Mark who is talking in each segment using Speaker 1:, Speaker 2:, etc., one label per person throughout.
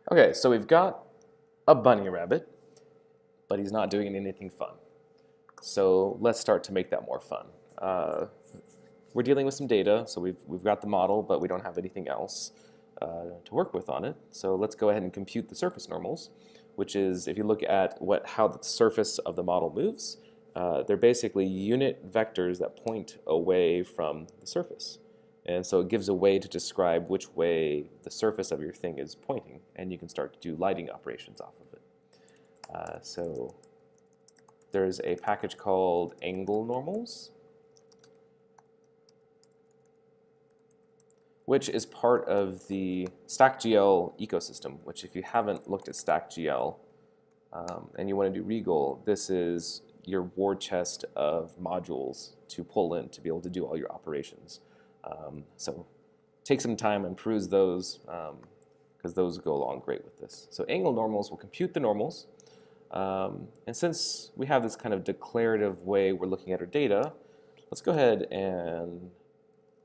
Speaker 1: Okay, so we've got a bunny rabbit, but he's not doing anything fun. So let's start to make that more fun. We're dealing with some data, so we've got the model, but we don't have anything else to work with on it. So let's go ahead and compute the surface normals, which is, if you look at how the surface of the model moves, they're basically unit vectors that point away from the surface. And so it gives a way to describe which way the surface of your thing is pointing, and you can start to do lighting operations off of it. So there's a package called angle normals, which is part of the StackGL ecosystem, which if you haven't looked at StackGL and you want to do regl, this is your war chest of modules to pull in to be able to do all your operations. So take some time and peruse those because those go along great with this. So angle normals will compute the normals. And since we have this kind of declarative way we're looking at our data, let's go ahead and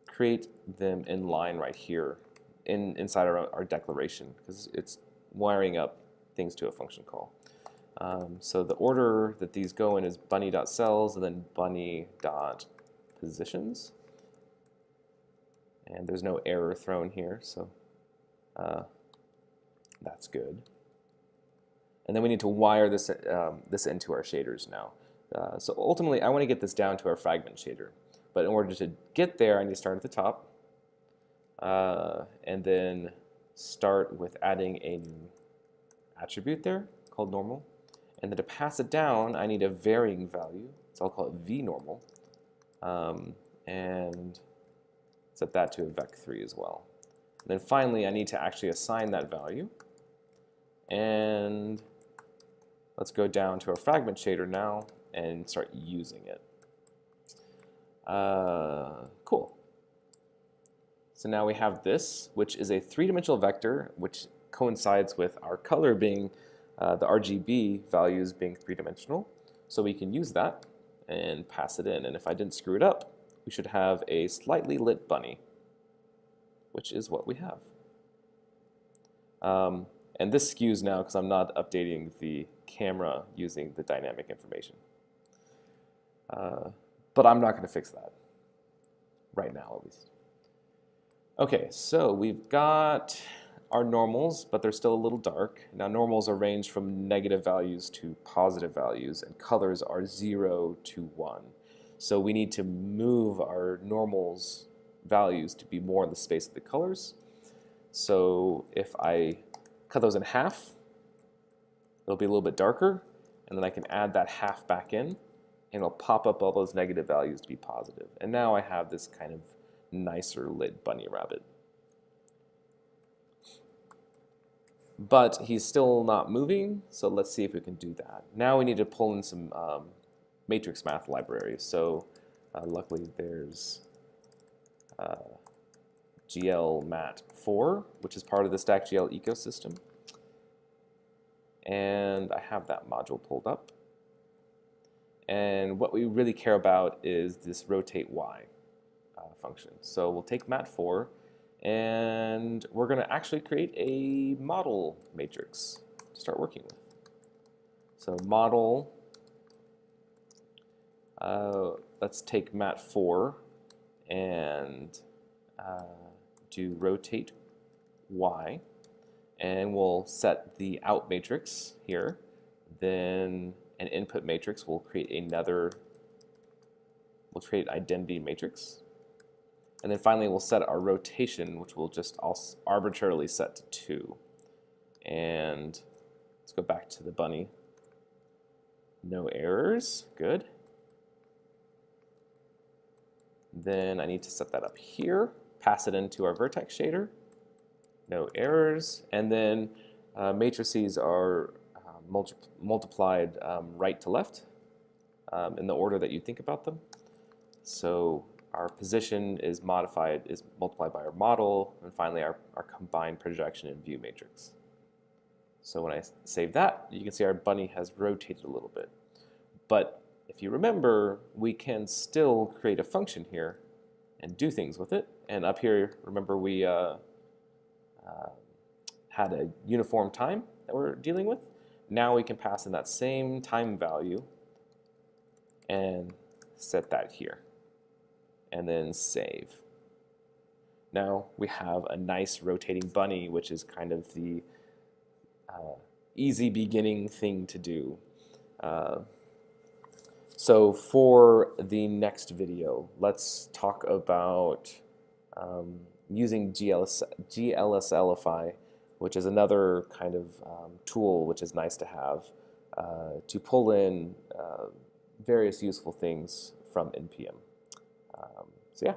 Speaker 1: create them in line right here inside our declaration, because it's wiring up things to a function call. So the order that these go in is bunny.cells and then bunny.positions. And there's no error thrown here, so that's good. And then we need to wire this into our shaders now. So ultimately, I want to get this down to our fragment shader. But in order to get there, I need to start at the top. And then start with adding a new attribute there called normal. And then to pass it down, I need a varying value. So I'll call it vNormal. And set that to a vec3 as well. And then finally, I need to actually assign that value. And let's go down to our fragment shader now and start using it. Cool. So now we have this, which is a three-dimensional vector, which coincides with our color being the RGB values being three-dimensional. So we can use that and pass it in. And if I didn't screw it up, we should have a slightly lit bunny, which is what we have. And this skews now because I'm not updating the camera using the dynamic information. But I'm not going to fix that right now, at least. Okay, so we've got our normals, but they're still a little dark. Now normals are ranged from negative values to positive values, and colors are 0 to 1. So we need to move our normals values to be more in the space of the colors. So if I cut those in half, it'll be a little bit darker, and then I can add that half back in, and it'll pop up all those negative values to be positive. And now I have this kind of nicer lit bunny rabbit. But he's still not moving, so let's see if we can do that. Now we need to pull in some matrix math libraries. So luckily there's glmat4, which is part of the StackGL ecosystem. And I have that module pulled up. And what we really care about is this rotate y function. So we'll take mat4, and we're going to actually create a model matrix to start working with. So model, let's take mat4 and do rotate y, and we'll set the out matrix here. Then an input matrix, we'll create identity matrix. And then finally, we'll set our rotation, which we'll just arbitrarily set to 2. And let's go back to the bunny. No errors, good. Then I need to set that up here, pass it into our vertex shader. No errors. And then matrices are multiplied right to left in the order that you think about them. So our position is multiplied by our model, and finally our combined projection and view matrix. So when I save that, you can see our bunny has rotated a little bit. But if you remember, we can still create a function here and do things with it. And up here, remember we had a uniform time that we're dealing with. Now we can pass in that same time value and set that here, and then save. Now we have a nice rotating bunny, which is kind of the easy beginning thing to do. So for the next video, let's talk about using GLSLify, which is another kind of tool which is nice to have to pull in various useful things from NPM. So yeah.